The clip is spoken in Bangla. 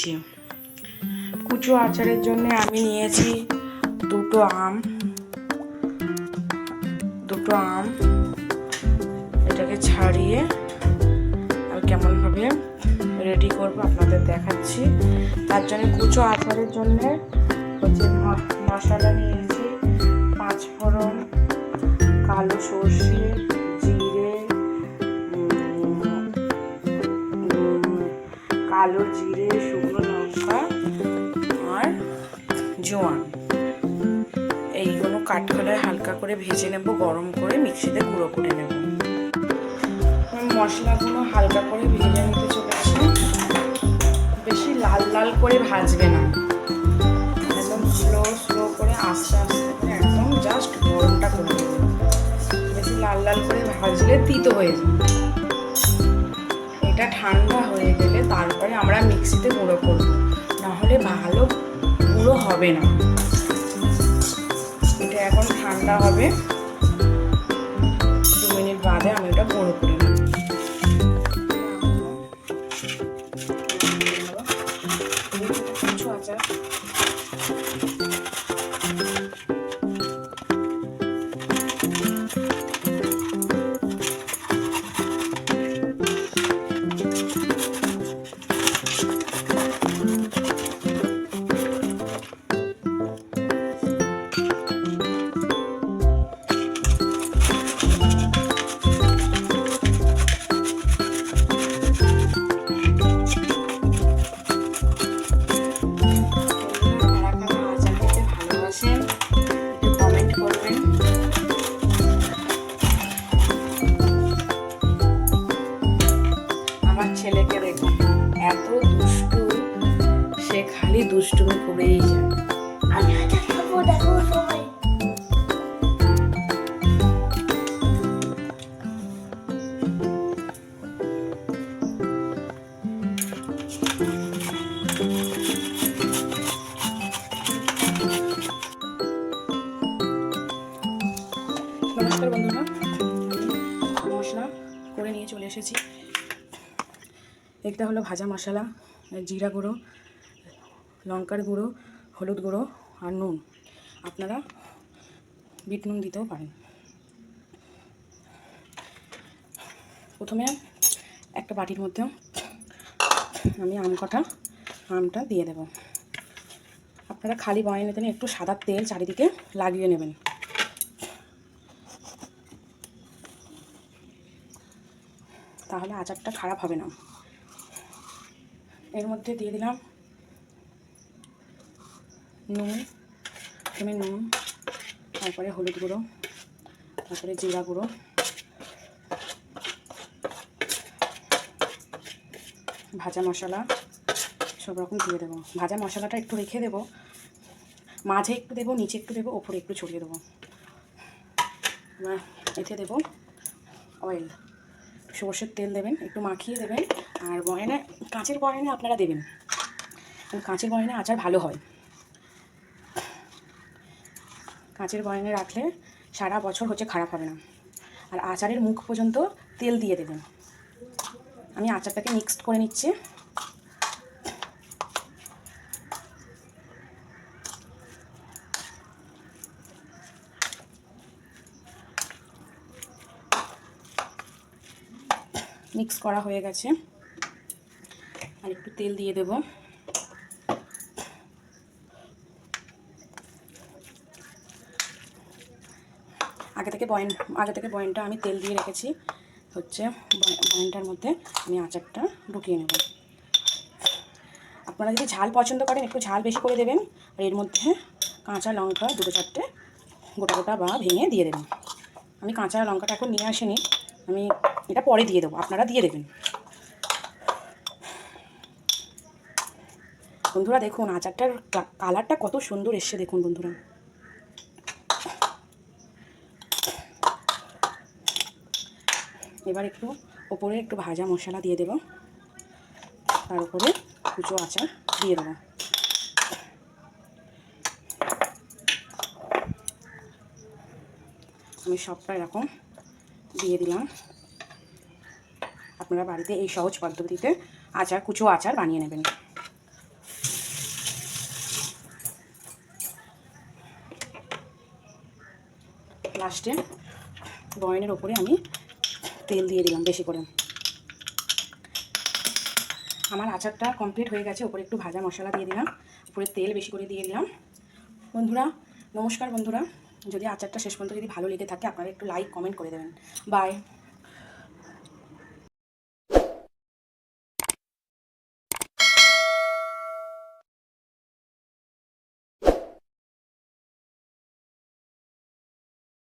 নিয়েছি। কুচো আচারের জন্য আমি নিয়েছি দুটো আম। এটাকে ছাড়িয়ে আমি কেমনভাবে রেডি করবো আপনাদের দেখাচ্ছি। তার জন্য কুচো আচারের জন্য হচ্ছে মশলা নিয়েছি 5 ফোড়ন, কালো সর্ষে, কালো জিরে, শুকনো লঙ্কা আর জোয়ান। এইগুলো কাঠখোলায় হালকা করে ভেজে নেব, গরম করে মিক্সিতে গুঁড়ো করে নেব। মশলাগুলো হালকা করে ভেজে নিতে চলেছি। বেশি লাল লাল করে ভাজবে না, একদম স্লো করে আস্তে আস্তে করে একদম জাস্ট গরমটা করে দেবে। বেশি লাল লাল করে ভাজলে তিতো হয়ে যাবে। এটা ঠান্ডা হয়ে গেলে তারপরে আমরা মিক্সিতে গুঁড়ো করব, নাহলে ভালো গুঁড়ো হবে না। এটা এখন ঠান্ডা হবে, 2 মিনিট বাদে আমি এটা গুঁড়ো করে নেব। আচার ছেলেকে দেখুন, এত দুষ্টু, সে খালি দুষ্টুমি করেই যায়। আমি দেখো সবাই নমস্কার বন্ধুরা, মশলা করে নিয়ে চলে এসেছি। একটা হলো ভাজা মশলা, জিরা গুঁড়ো, লঙ্কার গুঁড়ো, হলুদ গুঁড়ো আর নুন। আপনারা বিট নুন দিতেও পারেন। প্রথমে একটা বাটির মধ্যে আমি আমটা দিয়ে দেব। আপনারা খালি বয়নে নিতে একটু সাদা তেল চারিদিকে লাগিয়ে নেবেন। তাহলে আচারটা খারাপ হবে না। এর মধ্যে দিয়ে দিলাম নুন, তারপরে হলুদ গুঁড়ো, তারপরে জিরা গুঁড়ো, ভাজা মশলা সব রকম দিয়ে দেবো। ভাজা মশলাটা একটু রেখে দেবো, মাঝে একটু দেবো, নিচে একটু দেবো, ওপরে একটু ছড়িয়ে দেবো। এবার এতে দেবো অয়েল, সর্ষের তেল দেবেন, একটু মাখিয়ে দেবেন। আর বয়নে, কাঁচের বয়নে আপনারা দেবেন, কাঁচের বয়নে আচার ভালো হয়। কাঁচের বয়নে রাখলে সারা বছর হচ্ছে খারাপ হবে না। আর আচারের মুখ পর্যন্ত তেল দিয়ে দেবেন। আমি আচারটাকে মিক্সড করে নিচ্ছি। মিক্স করা হয়ে গেছে, আর একটু তেল দিয়ে দেব। আগে থেকে বয়নটা আমি তেল দিয়ে রেখেছি। হচ্ছে বয়নটার মধ্যে আমি আচারটা ঢুকিয়ে নেব। আপনারা যদি ঝাল পছন্দ করেন একটু ঝাল বেশি করে দেবেন। আর এর মধ্যে কাঁচা লঙ্কা 2-4টে গোটা বা ভেঙে দিয়ে দেবেন। আমি কাঁচা লঙ্কাটা এখন নিয়ে আসিনি, আমি এটা পরে দিয়ে দেবো, আপনারা দিয়ে দেবেন। বন্ধুরা দেখুন আচারটার কালারটা কত সুন্দর এসছে, দেখুন বন্ধুরা। এবার একটু ওপরে একটু ভাজা মশলা দিয়ে দেব, তার উপরে কুচো আচার দিয়ে দেবো। আমি সবটা এরকম দিয়ে দিলাম। আপনারা বাড়িতে এই সহজ পদ্ধতিতে কুচো আচার বানিয়ে নেবেন। লাস্টে বয়নের ওপরে আমি তেল দিয়ে দিলাম বেশি করে। আমার আচারটা কমপ্লিট হয়ে গেছে। ওপরে একটু ভাজা মশলা দিয়ে দিলাম, উপরে তেল বেশি করে দিয়ে দিলাম। বন্ধুরা নমস্কার। বন্ধুরা যদি আচারটা শেষ পর্যন্ত যদি ভালো লেগে থাকে আপনারা একটু লাইক কমেন্ট করে দেবেন। বাই।